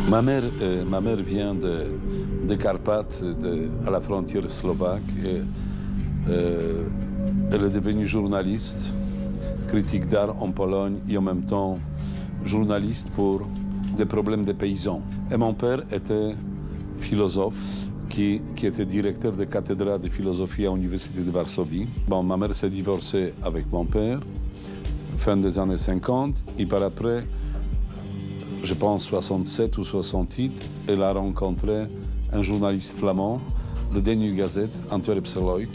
Ma mère vient des Carpates, à la frontière slovaque. Elle est devenue journaliste, critique d'art en Pologne et en même temps journaliste pour des problèmes des paysans. Et mon père était philosophe qui était directeur de cathédrale de philosophie à l'Université de Varsovie. Bon, ma mère s'est divorcée avec mon père, fin des années 50, et par après, je pense 67 ou 68, elle a rencontré un journaliste flamand de Die Nieuwe Gazette, Antwerpse Lloyd,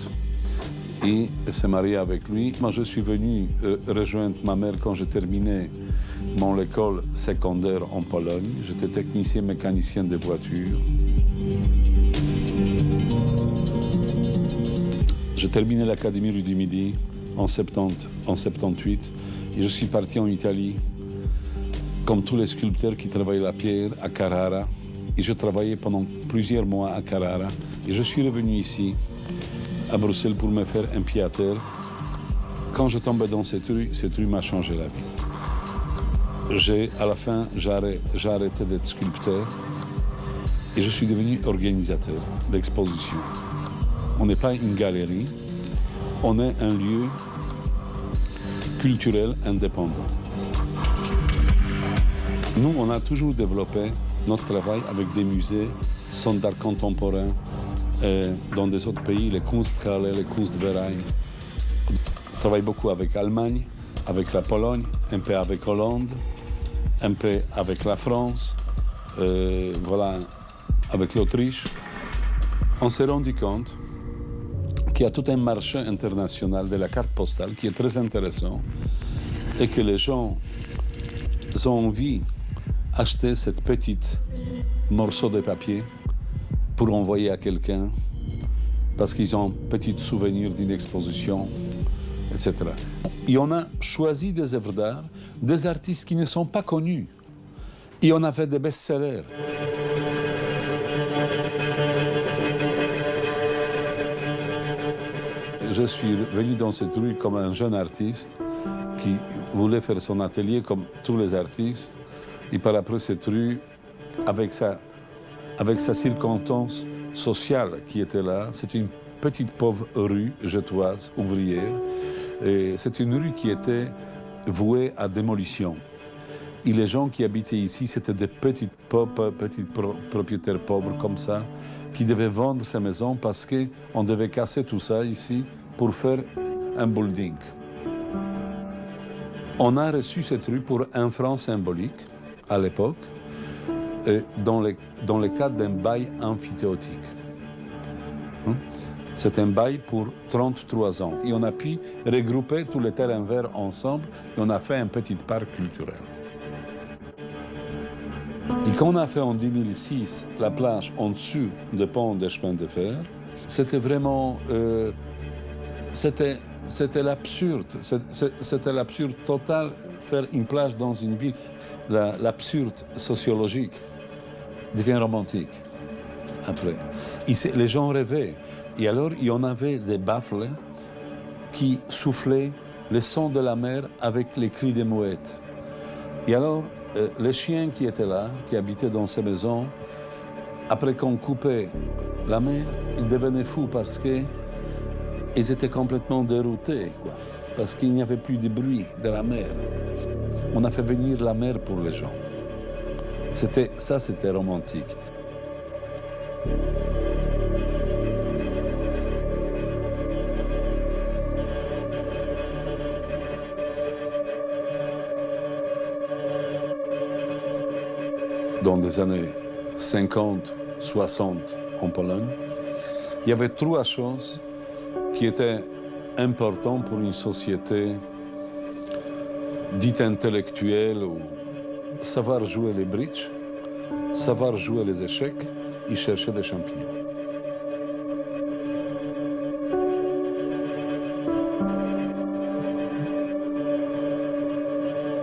et elle s'est mariée avec lui. Moi, je suis venu rejoindre ma mère quand j'ai terminé mon école secondaire en Pologne. J'étais technicien mécanicien de voitures. J'ai terminé l'Académie rue du Midi en 78 et je suis parti en Italie comme tous les sculpteurs qui travaillent la pierre à Carrara. Et je travaillais pendant plusieurs mois à Carrara. Et je suis revenu ici, à Bruxelles, pour me faire un pied à terre. Quand je tombais dans cette rue m'a changé la vie. À la fin, j'ai arrêté d'être sculpteur et je suis devenu organisateur d'exposition. On n'est pas une galerie, on est un lieu culturel indépendant. Nous, on a toujours développé notre travail avec des musées, centres d'art contemporain, dans des autres pays, les Kunsthalle, les Kunstverein. On travaille beaucoup avec l'Allemagne, avec la Pologne, un peu avec Hollande, un peu avec la France, voilà, avec l'Autriche. On s'est rendu compte qu'il y a tout un marché international de la carte postale qui est très intéressant et que les gens ont envie d'acheter cette petite morceau de papier pour envoyer à quelqu'un parce qu'ils ont un petit souvenir d'une exposition, etc. Et on a choisi des œuvres d'art, des artistes qui ne sont pas connus. Et on a fait des best-sellers. Je suis venu dans cette rue comme un jeune artiste qui voulait faire son atelier comme tous les artistes. Et par après cette rue, avec sa circonstance sociale qui était là, c'est une petite pauvre rue jetoise, ouvrière. Et c'est une rue qui était vouée à démolition. Et les gens qui habitaient ici, c'était des petits propriétaires pauvres comme ça, qui devaient vendre ces maisons parce qu'on devait casser tout ça ici pour faire un building. On a reçu cette rue pour un franc symbolique à l'époque, dans le cadre d'un bail amphithéotique. C'est un bail pour 33 ans. Et on a pu regrouper tous les terrains verts ensemble et on a fait un petit parc culturel. Et quand on a fait en 2006 la plage en dessous du pont des chemins de fer, c'était vraiment... C'était l'absurde. C'était l'absurde total, faire une plage dans une ville. L'absurde sociologique devient romantique après. Et les gens rêvaient. Et alors, il y en avait des baffles qui soufflaient le son de la mer avec les cris des mouettes. Et alors, les chiens qui étaient là, qui habitaient dans ces maisons, après qu'on coupait la mer, ils devenaient fous parce qu'ils étaient complètement déroutés, quoi, parce qu'il n'y avait plus de bruit de la mer. On a fait venir la mer pour les gens. C'était romantique. Dans les années 50, 60 en Pologne, il y avait trois choses qui étaient importantes pour une société dite intellectuelle, ou savoir jouer les bridge, savoir jouer les échecs et chercher des champignons.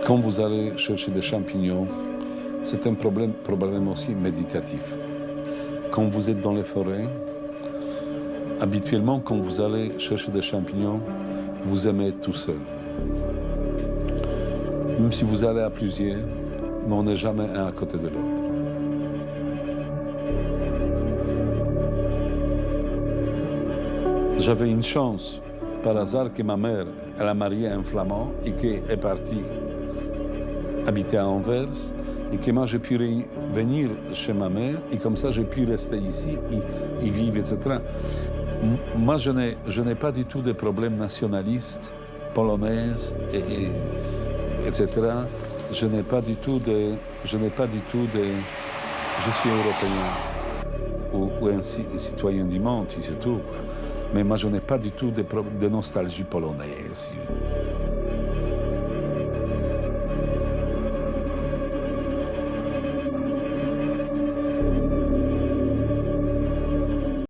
Quand vous allez chercher des champignons, c'est un problème aussi méditatif. Quand vous êtes dans les forêts, habituellement, quand vous allez chercher des champignons, vous aimez être tout seul. Même si vous allez à plusieurs, mais on n'est jamais un à côté de l'autre. J'avais une chance, par hasard, que ma mère, elle a marié un flamand et qu'elle est partie habiter à Anvers et que moi j'ai pu venir chez ma mère et comme ça j'ai pu rester ici et vivre, etc. Moi je n'ai pas du tout de problème nationaliste, polonais, etc. Je n'ai pas du tout de... Je suis européen ou un citoyen du monde, c'est tout. Mais moi je n'ai pas du tout de nostalgie polonaise.